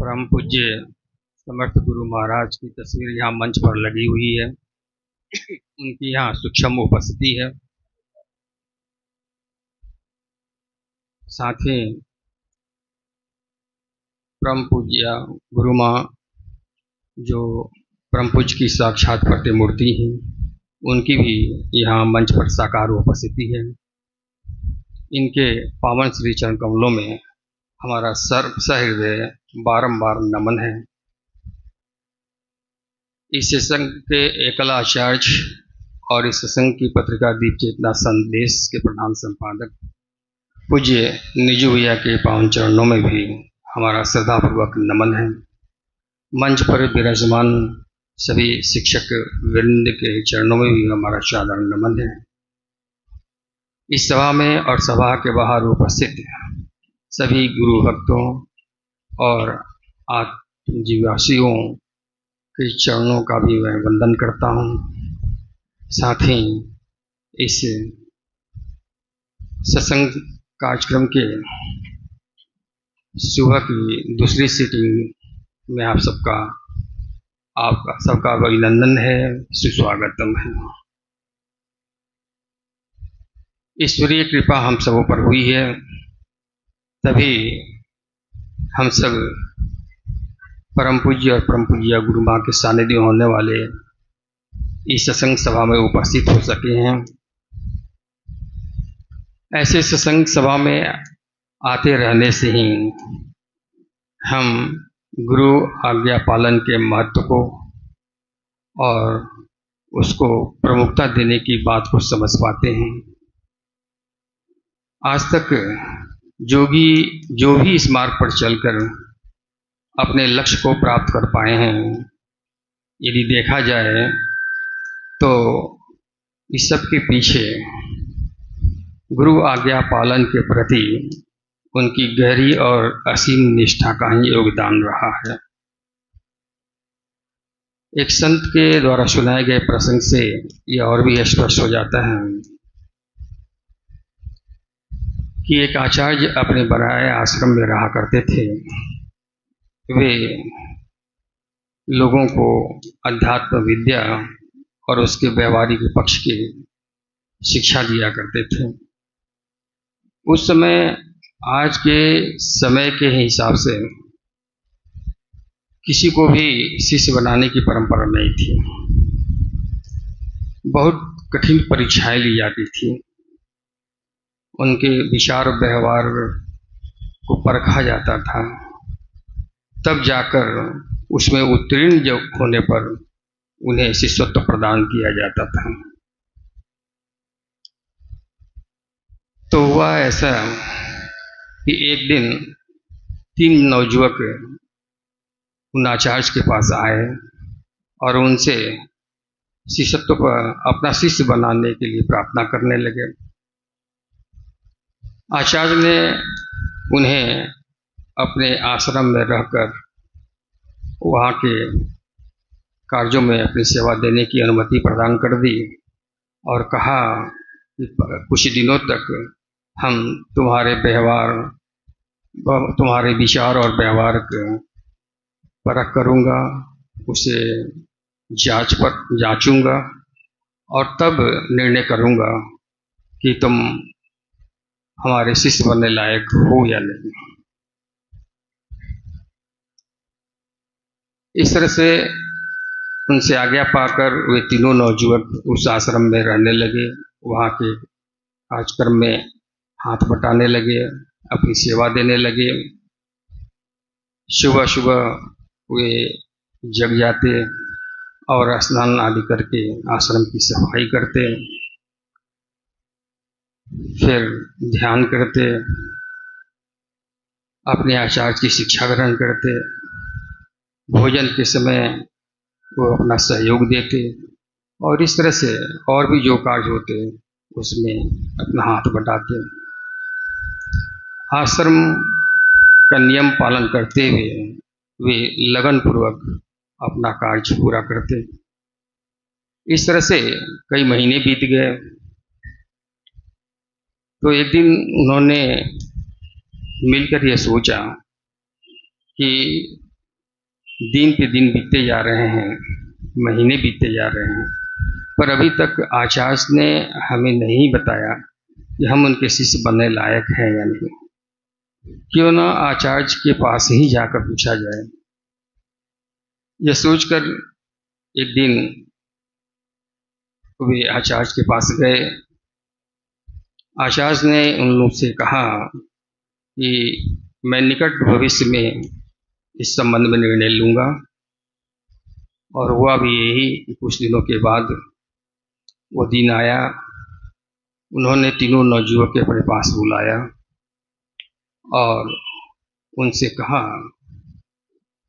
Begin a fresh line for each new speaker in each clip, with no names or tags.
परम पूज्य समर्थ गुरु महाराज की तस्वीर यहाँ मंच पर लगी हुई है। उनकी यहाँ सूक्ष्म उपस्थिति है। साथ ही परम पूज्य गुरु माँ जो परम पूज्य की साक्षात प्रतिमूर्ति हैं, उनकी भी यहाँ मंच पर साकार उपस्थिति है। इनके पावन श्री चरण कमलों में हमारा सहृदय बारंबार नमन है। इस सत्संग के एकल आचार्य और इस सत्संग की पत्रिका दीप चेतना संदेश के प्रधान संपादक पूज्य निजू भैया के पावन चरणों में भी हमारा श्रद्धापूर्वक नमन है। मंच पर विराजमान सभी शिक्षक वृंद के चरणों में भी हमारा सादर नमन है। इस सभा में और सभा के बाहर उपस्थित सभी गुरु भक्तों और आत्मजीवासियों के चरणों का भी मैं वंदन करता हूँ। साथ ही इस सत्संग कार्यक्रम के सुबह की दूसरी सीटिंग में आपका सबका अभिनंदन है, सुस्वागतम है। ईश्वरीय कृपा हम सबों पर हुई है, तभी हम सब परम पूज्य और परम पूज्य गुरु माँ के सानिध्य होने वाले इस सत्संग सभा में उपस्थित हो सके हैं। ऐसे सत्संग सभा में आते रहने से ही हम गुरु आज्ञा पालन के महत्व को और उसको प्रमुखता देने की बात को समझ पाते हैं। आज तक जो भी इस मार्ग पर चलकर अपने लक्ष्य को प्राप्त कर पाए हैं, यदि देखा जाए तो इस सब के पीछे गुरु आज्ञा पालन के प्रति उनकी गहरी और असीम निष्ठा का ही योगदान रहा है। एक संत के द्वारा सुनाए गए प्रसंग से यह और भी स्पष्ट हो जाता है कि एक आचार्य अपने बनाए आश्रम में रहा करते थे। वे लोगों को अध्यात्म विद्या और उसके व्यवहारिक पक्ष की शिक्षा दिया करते थे। उस समय आज के समय के हिसाब से किसी को भी शिष्य बनाने की परंपरा नहीं थी। बहुत कठिन परीक्षाएं ली जाती थी। उनके विचार और व्यवहार को परखा जाता था, तब जाकर उसमें उत्तीर्ण जब होने पर उन्हें शिष्यत्व प्रदान किया जाता था। तो हुआ ऐसा कि एक दिन 3 नवयुवक उन आचार्य के पास आए और उनसे शिष्यत्व पर अपना शिष्य बनाने के लिए प्रार्थना करने लगे। आचार्य ने उन्हें अपने आश्रम में रहकर वहाँ के कार्यों में अपनी सेवा देने की अनुमति प्रदान कर दी और कहा कि कुछ दिनों तक हम तुम्हारे व्यवहार, तुम्हारे विचार और व्यवहार परख करूँगा, उसे जांचूंगा और तब निर्णय करूँगा कि तुम हमारे शिष्य बनने लायक हो या नहीं। इस तरह से उनसे आज्ञा पाकर वे तीनों नवयुवक उस आश्रम में रहने लगे। वहाँ के कार्यक्रम में हाथ बटाने लगे, अपनी सेवा देने लगे। सुबह सुबह वे जग जाते और स्नान आदि करके आश्रम की सफाई करते, फिर ध्यान करते, अपने आचार्य की शिक्षा ग्रहण करते। भोजन के समय वो अपना सहयोग देते और इस तरह से और भी जो कार्य होते उसमें अपना हाथ बटाते। आश्रम का नियम पालन करते हुए वे लगन पूर्वक अपना कार्य पूरा करते। इस तरह से कई महीने बीत गए। तो एक दिन उन्होंने मिलकर यह सोचा कि दिन पे दिन बीतते जा रहे हैं, महीने बीतते जा रहे हैं, पर अभी तक आचार्य ने हमें नहीं बताया कि हम उनके शिष्य बनने लायक हैं या नहीं। क्यों ना आचार्य के पास ही जाकर पूछा जाए। यह सोचकर एक दिन वे आचार्य के पास गए। आचार्य ने उन लोग से कहा कि मैं निकट भविष्य में इस संबंध में निर्णय लूँगा, और हुआ भी यही कि कुछ दिनों के बाद वो दिन आया। उन्होंने तीनों नवयुवक के अपने पास बुलाया और उनसे कहा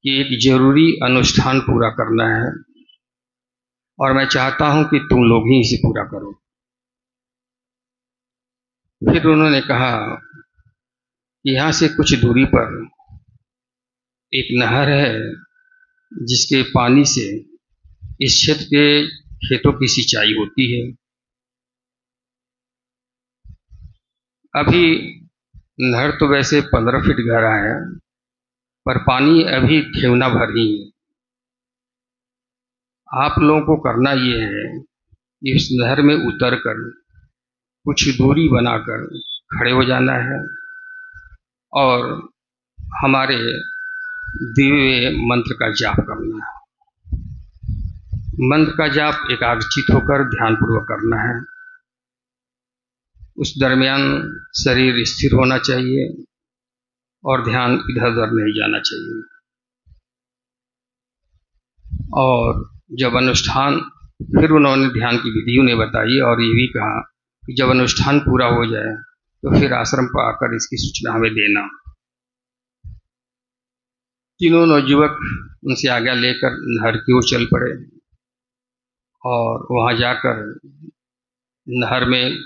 कि एक जरूरी अनुष्ठान पूरा करना है और मैं चाहता हूं कि तुम लोग ही इसे पूरा करो। फिर उन्होंने कहा कि यहाँ से कुछ दूरी पर एक नहर है जिसके पानी से इस क्षेत्र के खेतों की सिंचाई होती है। अभी नहर तो वैसे 15 फीट गहरा है, पर पानी अभी ठेवना भर ही है। आप लोगों को करना ये है कि इस नहर में उतरकर कुछ दूरी बनाकर खड़े हो जाना है और हमारे दिव्य मंत्र का जाप करना है। मंत्र का जाप एकाग्रचित होकर ध्यानपूर्वक करना है। उस दरमियान शरीर स्थिर होना चाहिए और ध्यान इधर उधर नहीं जाना चाहिए। और जब अनुष्ठान, फिर उन्होंने ध्यान की विधि उन्हें बताई और ये भी कहा कि जब अनुष्ठान पूरा हो जाए तो फिर आश्रम पर आकर इसकी सूचना हमें देना। तीनों नवयुवक उनसे आज्ञा लेकर नहर की ओर चल पड़े और वहां जाकर नहर में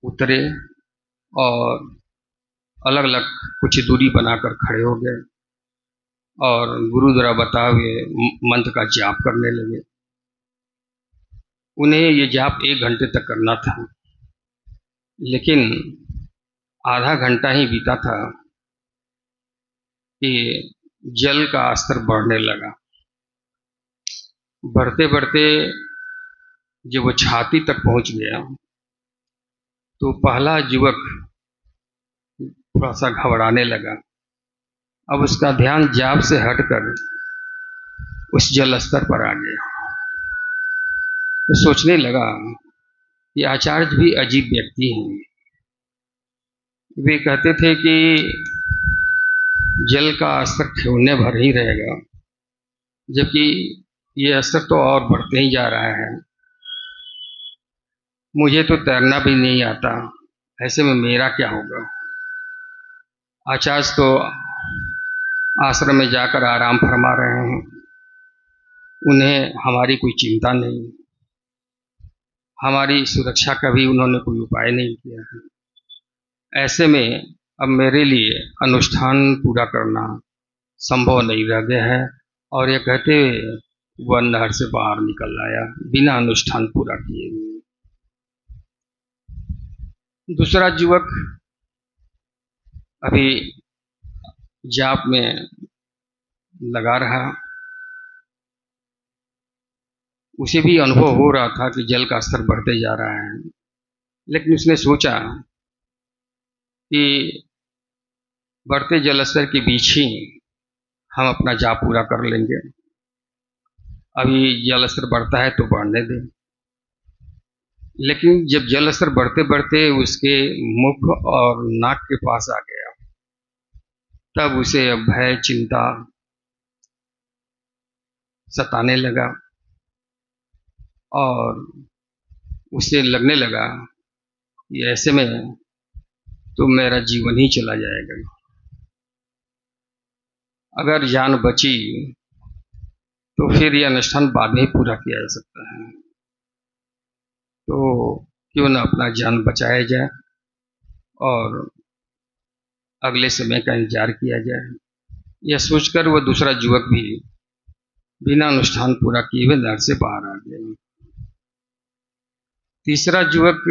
उतरे और अलग अलग कुछ दूरी बनाकर खड़े हो गए और गुरु द्वारा बताए हुए मंत्र का जाप करने लगे। उन्हें ये जाप 1 घंटे तक करना था, लेकिन आधा घंटा ही बीता था कि जल का स्तर बढ़ने लगा। बढ़ते बढ़ते जब वो छाती तक पहुंच गया तो पहला युवक थोड़ा सा घबराने लगा। अब उसका ध्यान जाप से हटकर उस जल स्तर पर आ गया। तो सोचने लगा कि आचार्य भी अजीब व्यक्ति हैं। वे कहते थे कि जल का स्तर ठेवने भर ही रहेगा, जबकि ये स्तर तो और बढ़ते ही जा रहा है। मुझे तो तैरना भी नहीं आता, ऐसे में मेरा क्या होगा। आचार्य तो आश्रम में जाकर आराम फरमा रहे हैं, उन्हें हमारी कोई चिंता नहीं, हमारी सुरक्षा का भी उन्होंने कोई उपाय नहीं किया है। ऐसे में अब मेरे लिए अनुष्ठान पूरा करना संभव नहीं रह गया है। और ये कहते हुए वह नहर से बाहर निकल आया बिना अनुष्ठान पूरा किए हुए। दूसरा युवक अभी जाप में लगा रहा। उसे भी अनुभव हो रहा था कि जल का स्तर बढ़ते जा रहा है, लेकिन उसने सोचा कि बढ़ते जल स्तर के बीच ही हम अपना जाप पूरा कर लेंगे। अभी जल स्तर बढ़ता है तो बढ़ने दें। लेकिन जब जल स्तर बढ़ते बढ़ते उसके मुख और नाक के पास आ गया, तब उसे भय चिंता सताने लगा और उसे लगने लगा कि ऐसे में तो मेरा जीवन ही चला जाएगा। अगर जान बची तो फिर यह अनुष्ठान बाद में ही पूरा किया जा सकता है, तो क्यों न अपना जान बचाया जाए और अगले समय का इंतजार किया जाए। यह सोचकर वह दूसरा युवक भी बिना अनुष्ठान पूरा किए हुए नहर से बाहर आ गया। तीसरा युवक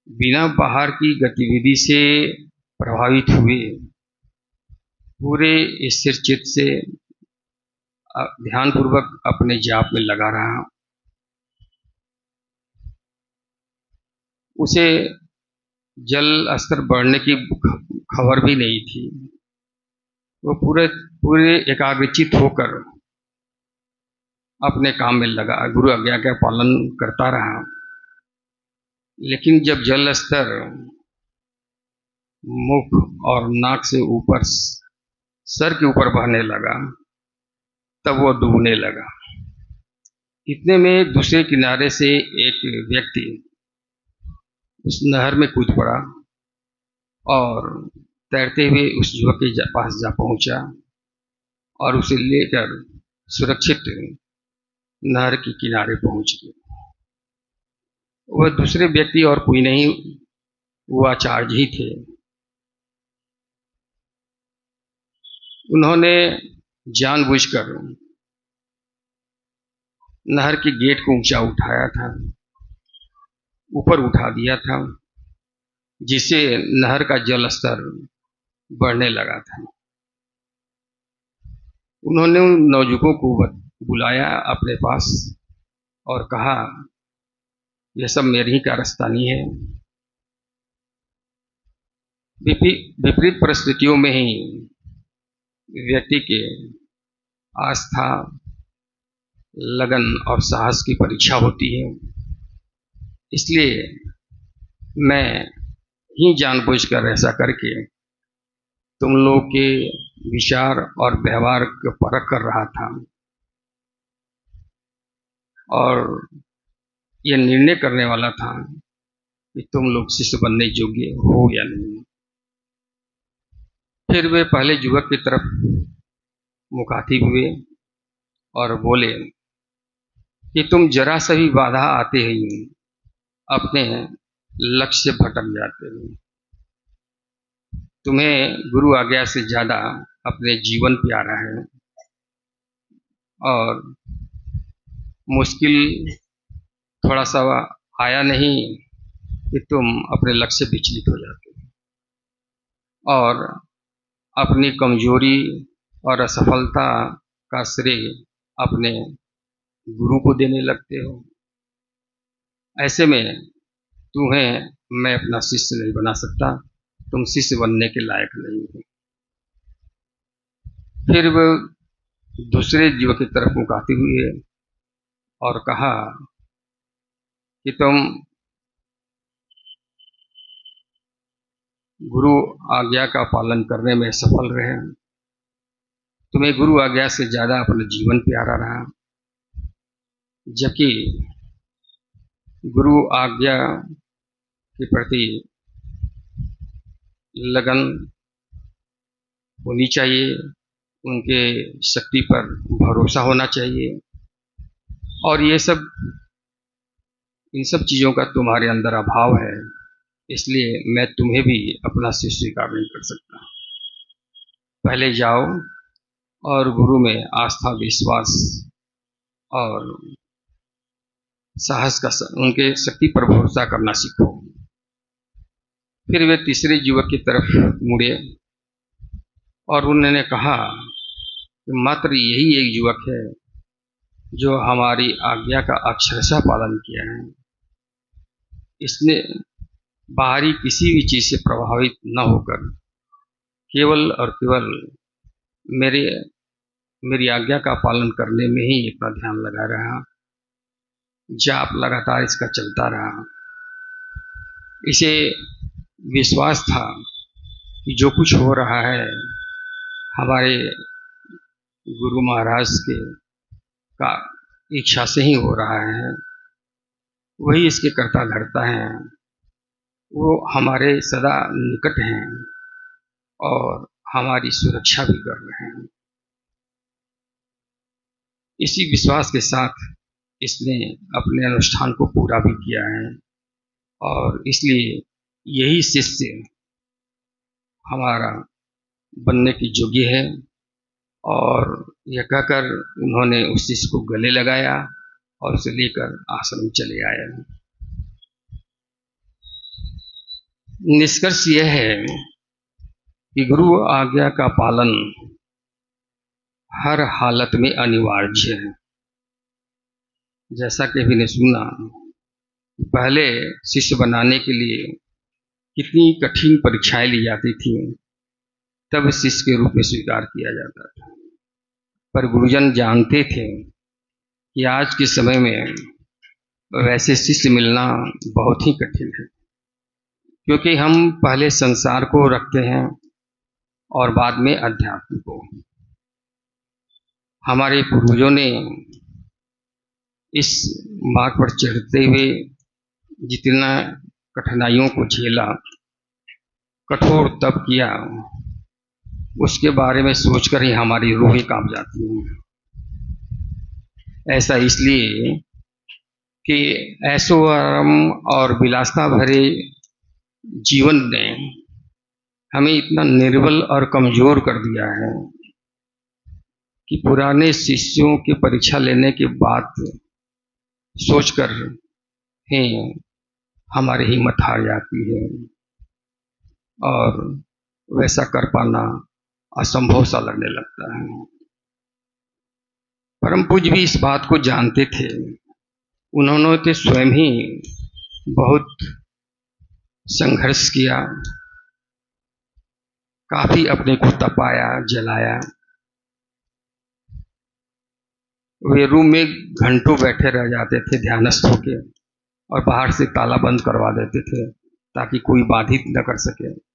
बिना बाहर की गतिविधि से प्रभावित हुए पूरे स्थिर चित्त से ध्यानपूर्वक अपने जाप में लगा रहा। उसे जल स्तर बढ़ने की खबर भी नहीं थी। वो पूरे पूरे एकाग्रचित होकर अपने काम में लगा, गुरु आज्ञा का पालन करता रहा। लेकिन जब जल स्तर मुख और नाक से ऊपर सर के ऊपर बहने लगा, तब वो डूबने लगा। इतने में दूसरे किनारे से एक व्यक्ति उस नहर में कूद पड़ा और तैरते हुए उस युवक के पास जा पहुंचा और उसे लेकर सुरक्षित नहर के किनारे पहुंच गए। वह दूसरे व्यक्ति और कोई नहीं, वो आचार्य ही थे। उन्होंने जानबूझकर नहर के गेट को ऊंचा उठाया था, ऊपर उठा दिया था, जिससे नहर का जल स्तर बढ़ने लगा था। उन्होंने उन नौजुवकों को बुलाया अपने पास और कहा, यह सब मेरे ही कारस्तानी है। विपरीत परिस्थितियों में ही व्यक्ति के आस्था, लगन और साहस की परीक्षा होती है। इसलिए मैं ही जानबूझकर ऐसा करके तुम लोग के विचार और व्यवहार को परख कर रहा था और यह निर्णय करने वाला था कि तुम लोग शिष्य बनने योग्य हो या नहीं। फिर वे पहले युवक की तरफ मुखातिब हुए और बोले कि तुम जरा सा भी बाधा आते ही अपने लक्ष्य से भटक जाते हो। तुम्हें गुरु आज्ञा से ज्यादा अपने जीवन प्यारा है और मुश्किल थोड़ा सा आया नहीं कि तुम अपने लक्ष्य से विचलित हो जाते हो और अपनी कमजोरी और असफलता का श्रेय अपने गुरु को देने लगते हो। ऐसे में तुम्हें मैं अपना शिष्य नहीं बना सकता, तुम शिष्य बनने के लायक नहीं हो। फिर वो दूसरे जीव की तरफ मुखाते हुए और कहा कि तुम गुरु आज्ञा का पालन करने में सफल रहे, तुम्हें गुरु आज्ञा से ज्यादा अपना जीवन प्यारा रहा, जबकि गुरु आज्ञा के प्रति लगन होनी चाहिए, उनके शक्ति पर भरोसा होना चाहिए और ये सब इन सब चीज़ों का तुम्हारे अंदर अभाव है। इसलिए मैं तुम्हें भी अपना शिष्य स्वीकार नहीं कर सकता। पहले जाओ और गुरु में आस्था, विश्वास और साहस का उनके शक्ति पर भरोसा करना सीखो। फिर वे तीसरे युवक की तरफ मुड़े और उन्होंने कहा कि मात्र यही एक युवक है जो हमारी आज्ञा का अक्षरशः पालन किया है। इसने बाहरी किसी भी चीज से प्रभावित न होकर केवल और केवल मेरी आज्ञा का पालन करने में ही अपना ध्यान लगा रहा। जाप लगातार इसका चलता रहा। इसे विश्वास था कि जो कुछ हो रहा है हमारे गुरु महाराज के का इच्छा से ही हो रहा है, वही इसके कर्ता धर्ता हैं, वो हमारे सदा निकट हैं और हमारी सुरक्षा भी कर रहे हैं। इसी विश्वास के साथ इसने अपने अनुष्ठान को पूरा भी किया है और इसलिए यही शिष्य हमारा बनने की योग्य है। और यह कहकर उन्होंने उस शिष्य को गले लगाया और उसे लेकर आश्रम चले आए। निष्कर्ष यह है कि गुरु आज्ञा का पालन हर हालत में अनिवार्य है। जैसा कि अभी ने सुना, पहले शिष्य बनाने के लिए कितनी कठिन परीक्षाएं ली जाती थी, तब शिष्य के रूप में स्वीकार किया जाता था। पर गुरुजन जानते थे कि आज के समय में वैसे शिष्य मिलना बहुत ही कठिन है, क्योंकि हम पहले संसार को रखते हैं और बाद में अध्यात्म को। हमारे पूर्वजों ने इस मार्ग पर चढ़ते हुए जितना कठिनाइयों को झेला, कठोर तप किया, उसके बारे में सोचकर ही हमारी रूहें कांप जाती हैं। ऐसा इसलिए कि ऐशो आराम और विलासता भरे जीवन ने हमें इतना निर्बल और कमजोर कर दिया है कि पुराने शिष्यों की परीक्षा लेने के बाद सोचकर ही हमारी हिम्मत हार जाती है और वैसा कर पाना असंभव सा लगने लगता है। परम पूज्य भी इस बात को जानते थे। उन्होंने तो स्वयं ही बहुत संघर्ष किया, काफी अपने को तपाया, जलाया। वे रूम में घंटों बैठे रह जाते थे ध्यानस्थ होके, और बाहर से ताला बंद करवा देते थे ताकि कोई बाधित न कर सके।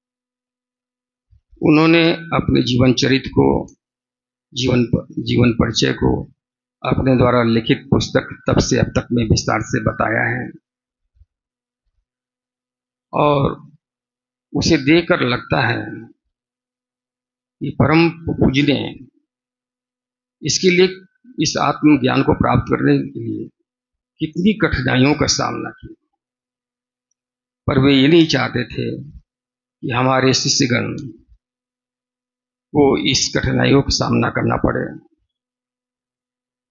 उन्होंने अपने जीवन चरित्र को, जीवन परिचय को अपने द्वारा लिखित पुस्तक तब से अब तक में विस्तार से बताया है, और उसे देखकर लगता है कि परम पूज्य ने इसके लिए, इस आत्मज्ञान को प्राप्त करने के लिए कितनी कठिनाइयों का सामना किया। पर वे ये नहीं चाहते थे कि हमारे शिष्यगण को इस कठिनाइयों का सामना करना पड़े।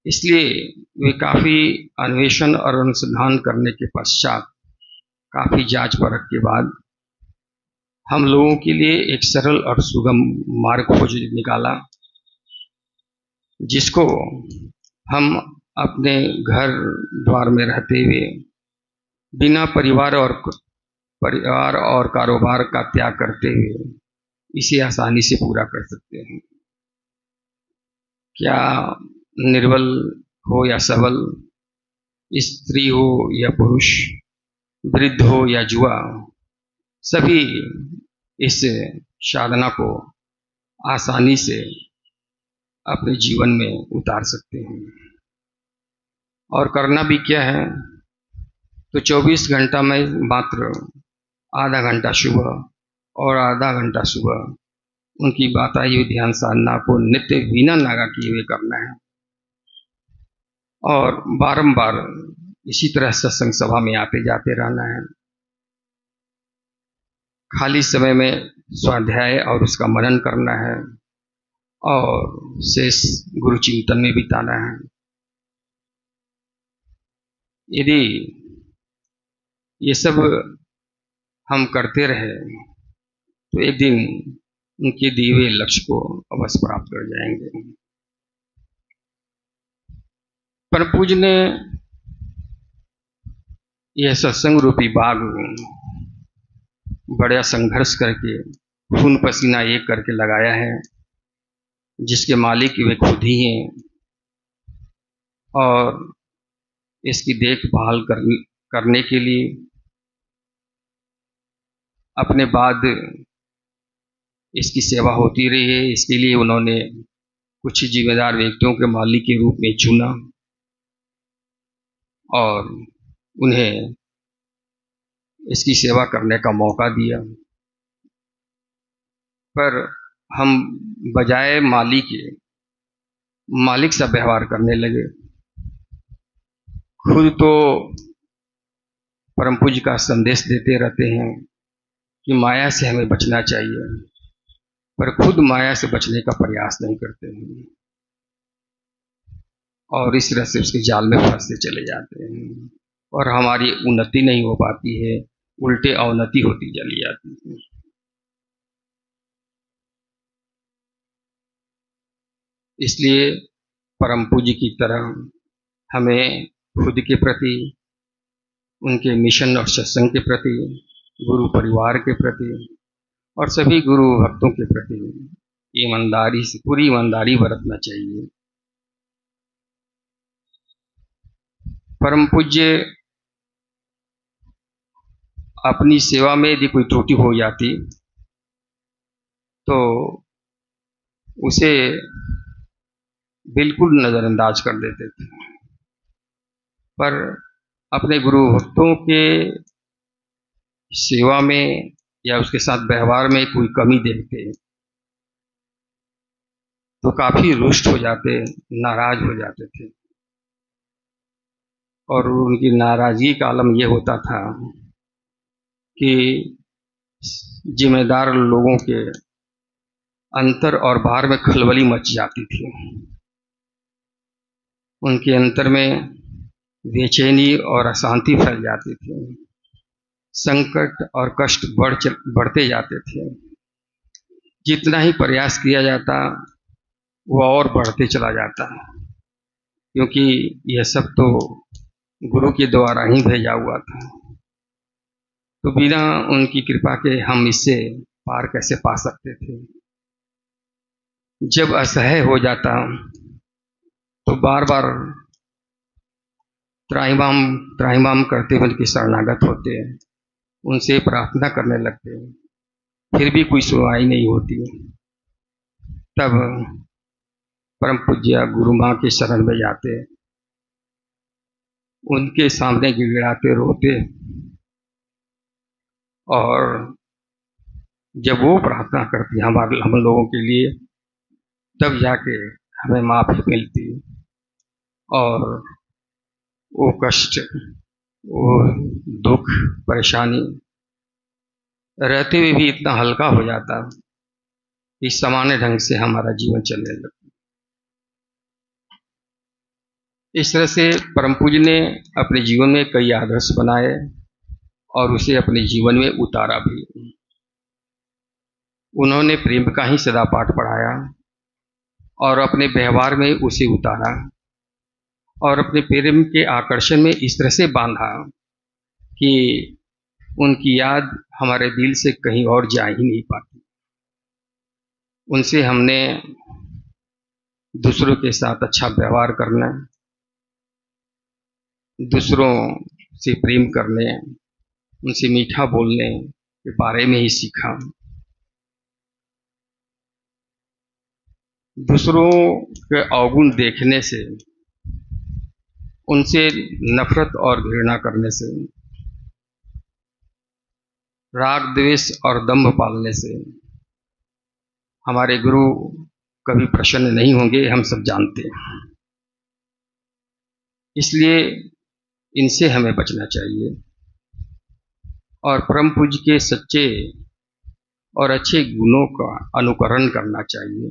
इसलिए वे काफी अन्वेषण और अनुसंधान करने के पश्चात, काफी जांच परख के बाद हम लोगों के लिए एक सरल और सुगम मार्ग खोज निकाला, जिसको हम अपने घर द्वार में रहते हुए बिना परिवार और कारोबार का त्याग करते हुए इसे आसानी से पूरा कर सकते हैं। क्या निर्बल हो या सबल, स्त्री हो या पुरुष, वृद्ध हो या युवा, सभी इस साधना को आसानी से अपने जीवन में उतार सकते हैं। और करना भी क्या है, तो 24 घंटा में मात्र आधा घंटा सुबह और आधा घंटा सुबह उनकी बताई हुई ध्यान साधना को नित्य बिना नागा किए हुए करना है, और बारंबार इसी तरह सत्संग सभा में आते जाते रहना है। खाली समय में स्वाध्याय और उसका मनन करना है, और शेष गुरु चिंतन में बिताना है। यदि ये सब हम करते रहे तो एक दिन उनके दिए हुए लक्ष्य को अवश्य प्राप्त कर जाएंगे। परम पूज्य ने यह सत्संग रूपी बाग बड़ा संघर्ष करके, खून पसीना एक करके लगाया है, जिसके मालिक वे खुद ही हैं, और इसकी देखभाल करने के लिए अपने बाद इसकी सेवा होती रही है। इसके लिए उन्होंने कुछ जिम्मेदार व्यक्तियों के मालिक के रूप में चुना और उन्हें इसकी सेवा करने का मौका दिया। पर हम बजाय मालिक सा व्यवहार करने लगे। खुद तो परम पूज्य का संदेश देते रहते हैं कि माया से हमें बचना चाहिए, पर खुद माया से बचने का प्रयास नहीं करते हैं, और इस तरह से उसके जाल में फंसते चले जाते हैं, और हमारी उन्नति नहीं हो पाती है, उल्टे अवनति होती चली जाती है। इसलिए परम पूज्य की तरह हमें खुद के प्रति, उनके मिशन और सत्संग के प्रति, गुरु परिवार के प्रति और सभी गुरु भक्तों के प्रति ईमानदारी से, पूरी ईमानदारी बरतना चाहिए। परम पूज्य अपनी सेवा में यदि कोई त्रुटि हो जाती तो उसे बिल्कुल नज़रअंदाज कर देते थे, पर अपने गुरु भक्तों के सेवा में या उसके साथ व्यवहार में कोई कमी देखते तो काफ़ी रुष्ट हो जाते, नाराज हो जाते थे। और उनकी नाराज़गी का आलम यह होता था कि जिम्मेदार लोगों के अंतर और बाहर में खलबली मच जाती थी। उनके अंतर में बेचैनी और अशांति फैल जाती थी, संकट और कष्ट बढ़ते जाते थे। जितना ही प्रयास किया जाता वो और बढ़ते चला जाता, क्योंकि यह सब तो गुरु के द्वारा ही भेजा हुआ था। तो बिना उनकी कृपा के हम इससे पार कैसे पा सकते थे। जब असह्य हो जाता तो बार बार त्राहिमाम करते हुए उनकी शरणागत होते, उनसे प्रार्थना करने लगते, फिर भी कोई सुनवाई नहीं होती। तब परम पूज्य गुरु माँ के शरण में जाते, उनके सामने गिड़गिड़ाते रोते, और जब वो प्रार्थना करती हम लोगों के लिए, तब जाके हमें माफ़ी मिलती और वो कष्ट, वो दुख, परेशानी रहते हुए भी इतना हल्का हो जाता कि सामान्य ढंग से हमारा जीवन चलने लगता। इस तरह से परम पूज्य ने अपने जीवन में कई आदर्श बनाए और उसे अपने जीवन में उतारा भी। उन्होंने प्रेम का ही सदा पाठ पढ़ाया और अपने व्यवहार में उसे उतारा और अपने प्रेम के आकर्षण में इस तरह से बांधा कि उनकी याद हमारे दिल से कहीं और जा ही नहीं पाती। उनसे हमने दूसरों के साथ अच्छा व्यवहार करना, दूसरों से प्रेम करने, उनसे मीठा बोलने के बारे में ही सीखा। दूसरों के अवगुण देखने से, उनसे नफरत और घृणा करने से, राग द्वेष और दंभ पालने से हमारे गुरु कभी प्रसन्न नहीं होंगे, हम सब जानते हैं। इसलिए इनसे हमें बचना चाहिए और परम पूज्य के सच्चे और अच्छे गुणों का अनुकरण करना चाहिए,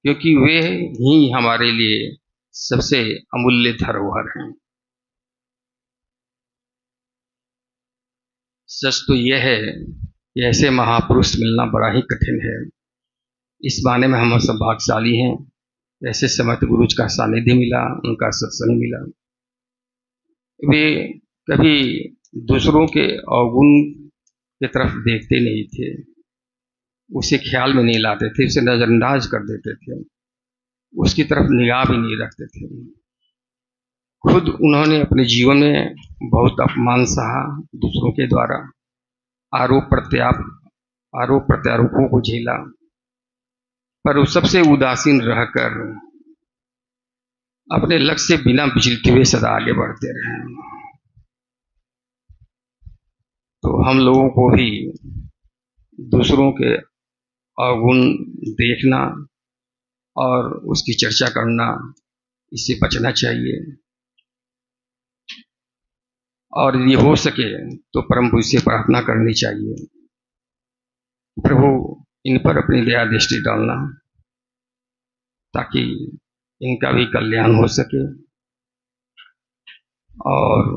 क्योंकि वे ही हमारे लिए सबसे अमूल्य धरोहर हैं। सच तो यह है कि ऐसे महापुरुष मिलना बड़ा ही कठिन है। इस माने में हम सब भाग्यशाली हैं, ऐसे समर्थ गुरु का सानिध्य मिला, उनका सत्संग मिला। वे कभी दूसरों के अवगुण की तरफ देखते नहीं थे, उसे ख्याल में नहीं लाते थे, उसे नज़रअंदाज कर देते थे, उसकी तरफ निगाह भी नहीं रखते थे। खुद उन्होंने अपने जीवन में बहुत अपमान सहा, दूसरों के द्वारा आरोप प्रत्यारोपों को झेला, पर उस सबसे उदासीन रहकर अपने लक्ष्य से बिना विचलित हुए सदा आगे बढ़ते रहे। तो हम लोगों को भी दूसरों के अवगुण देखना और उसकी चर्चा करना, इससे बचना चाहिए। और यदि हो सके तो परम पूज्य से प्रार्थना करनी चाहिए, प्रभु इन पर अपनी दया दृष्टि डालना ताकि इनका भी कल्याण हो सके और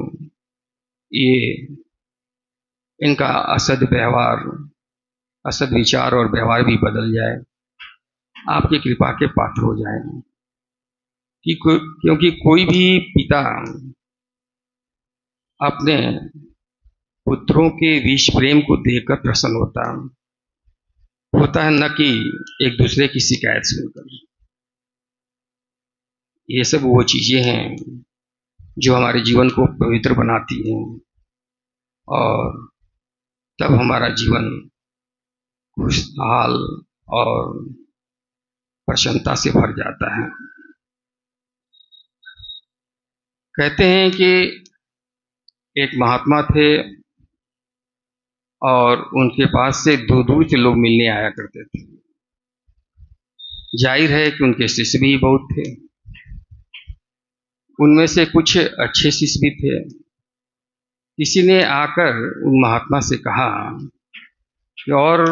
ये इनका असद व्यवहार, असद विचार और व्यवहार भी बदल जाए, आपकी कृपा के पात्र हो जाए। क्योंकि कोई भी पिता अपने पुत्रों के बीच प्रेम को देखकर प्रसन्न होता है, न कि एक दूसरे की शिकायत सुनकर। ये सब वो चीजें हैं जो हमारे जीवन को पवित्र बनाती हैं और तब हमारा जीवन खुशहाल और प्रसन्नता से भर जाता है। कहते हैं कि एक महात्मा थे और उनके पास से दूर दूर से लोग मिलने आया करते थे। जाहिर है कि उनके शिष्य भी बहुत थे। उनमें से कुछ अच्छे शिष्य भी थे। किसी ने आकर उन महात्मा से कहा कि और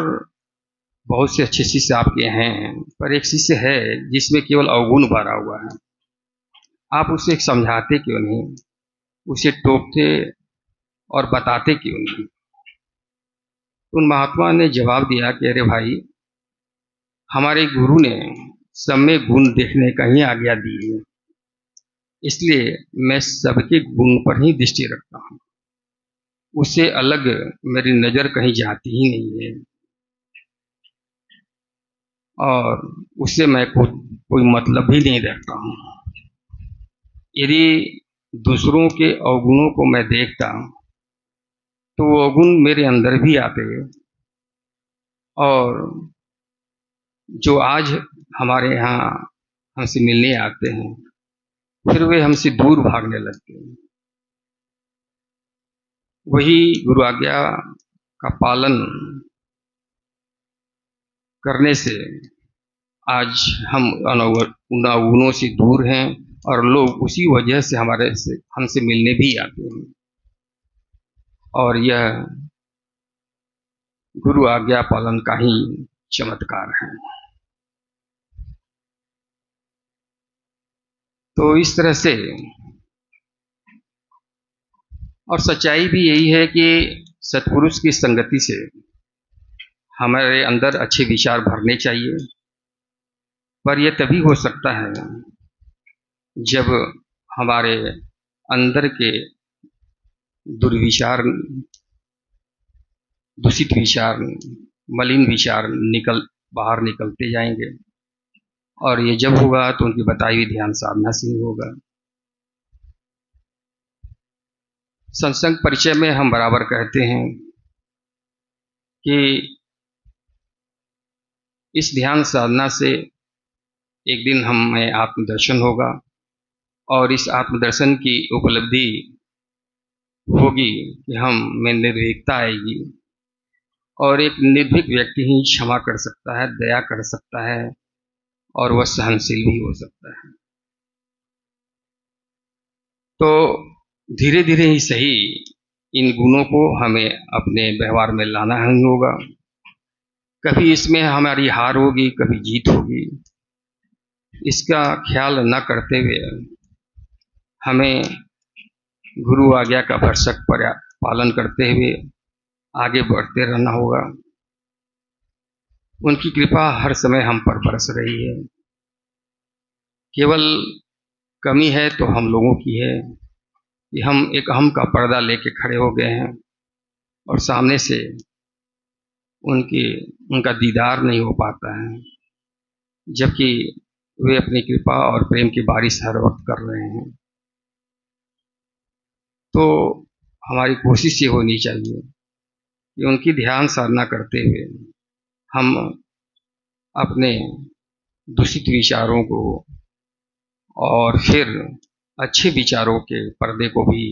बहुत से अच्छे शिष्य आपके हैं, पर एक शिष्य है जिसमें केवल अवगुण भरा हुआ है। आप उसे समझाते क्यों नहीं, उसे टोकते और बताते क्यों नहीं? उन महात्मा ने जवाब दिया कि अरे भाई, हमारे गुरु ने सब में गुण देखने का ही आज्ञा दी है, इसलिए मैं सबके गुण पर ही दृष्टि रखता हूँ। उससे अलग मेरी नजर कहीं जाती ही नहीं है और उससे मैं कोई मतलब भी नहीं रखता हूँ। यदि दूसरों के अवगुणों को मैं देखता तो वो अवगुण मेरे अंदर भी आते और जो आज हमारे यहाँ हमसे मिलने आते हैं फिर वे हमसे दूर भागने लगते हैं। वही गुरु आज्ञा का पालन करने से आज हम उन अवगुणों से दूर हैं और लोग उसी वजह से हमसे मिलने भी आते हैं। और यह गुरु आज्ञा पालन का ही चमत्कार है। तो इस तरह से, और सच्चाई भी यही है कि सत्पुरुष की संगति से हमारे अंदर अच्छे विचार भरने चाहिए, पर यह तभी हो सकता है जब हमारे अंदर के दुर्विचार, दूषित विचार, मलिन विचार बाहर निकलते जाएंगे। और ये जब होगा तो उनकी बताई हुई ध्यान साधना से ही होगा। सत्संग परिचय में हम बराबर कहते हैं कि इस ध्यान साधना से एक दिन हमें आत्मदर्शन होगा और इस आत्मदर्शन की उपलब्धि होगी कि हम में निर्भीकता आएगी और एक निर्भीक व्यक्ति ही क्षमा कर सकता है, दया कर सकता है और वह सहनशील भी हो सकता है। तो धीरे धीरे ही सही इन गुणों को हमें अपने व्यवहार में लाना ही होगा। कभी इसमें हमारी हार होगी, कभी जीत होगी। इसका ख्याल न करते हुए हमें गुरु आज्ञा का भरसक पालन करते हुए आगे बढ़ते रहना होगा। उनकी कृपा हर समय हम पर बरस रही है। केवल कमी है तो हम लोगों की है कि हम एक अहम का पर्दा लेके खड़े हो गए हैं और सामने से उनका दीदार नहीं हो पाता है, जबकि वे अपनी कृपा और प्रेम की बारिश हर वक्त कर रहे हैं। तो हमारी कोशिश ये होनी चाहिए कि उनकी ध्यान साधना करते हुए हम अपने दूषित विचारों को और फिर अच्छे विचारों के पर्दे को भी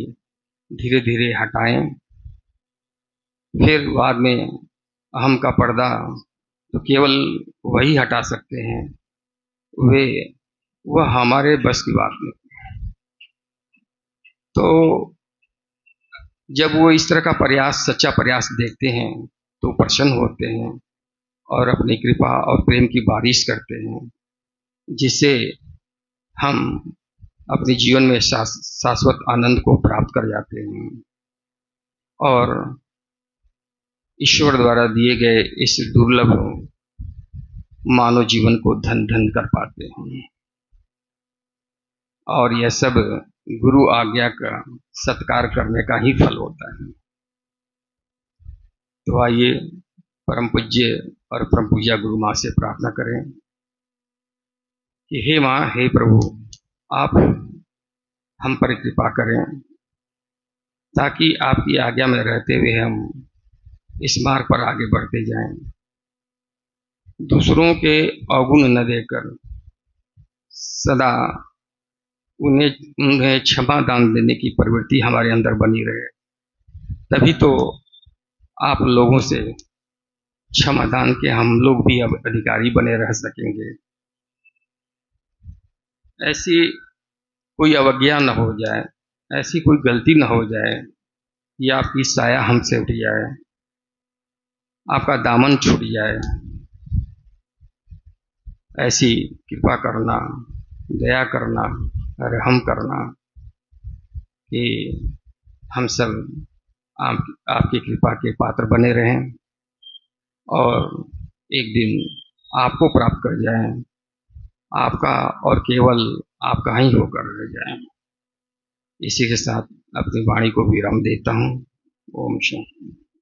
धीरे धीरे हटाएं। फिर बाद में अहम का पर्दा तो केवल वही हटा सकते हैं, वह हमारे बस की बात नहीं। तो जब वो इस तरह का प्रयास, सच्चा प्रयास देखते हैं तो प्रसन्न होते हैं और अपनी कृपा और प्रेम की बारिश करते हैं, जिससे हम अपने जीवन में शाश्वत आनंद को प्राप्त कर जाते हैं और ईश्वर द्वारा दिए गए इस दुर्लभ मानव जीवन को धन धन कर पाते हैं। और यह सब गुरु आज्ञा का सत्कार करने का ही फल होता है। तो आइए परम पूज्य और परम पूज्य गुरु माँ से प्रार्थना करें कि हे माँ, हे प्रभु, आप हम पर कृपा करें ताकि आपकी आज्ञा में रहते हुए हम इस मार्ग पर आगे बढ़ते जाएं, दूसरों के अवगुण न देकर सदा उन्हें क्षमा दान देने की प्रवृत्ति हमारे अंदर बनी रहे। तभी तो आप लोगों से क्षमा दान के हम लोग भी अब अधिकारी बने रह सकेंगे। ऐसी कोई अवज्ञा न हो जाए, ऐसी कोई गलती न हो जाए कि आपकी साया हमसे उठ जाए, आपका दामन छूट जाए। ऐसी कृपा करना, दया करना, रहम करना कि हम सब आपकी कृपा के पात्र बने रहें और एक दिन आपको प्राप्त कर जाएं, आपका और केवल आपका ही होकर रह जाएं। इसी के साथ अपनी वाणी को विराम देता हूँ। ओम शांति।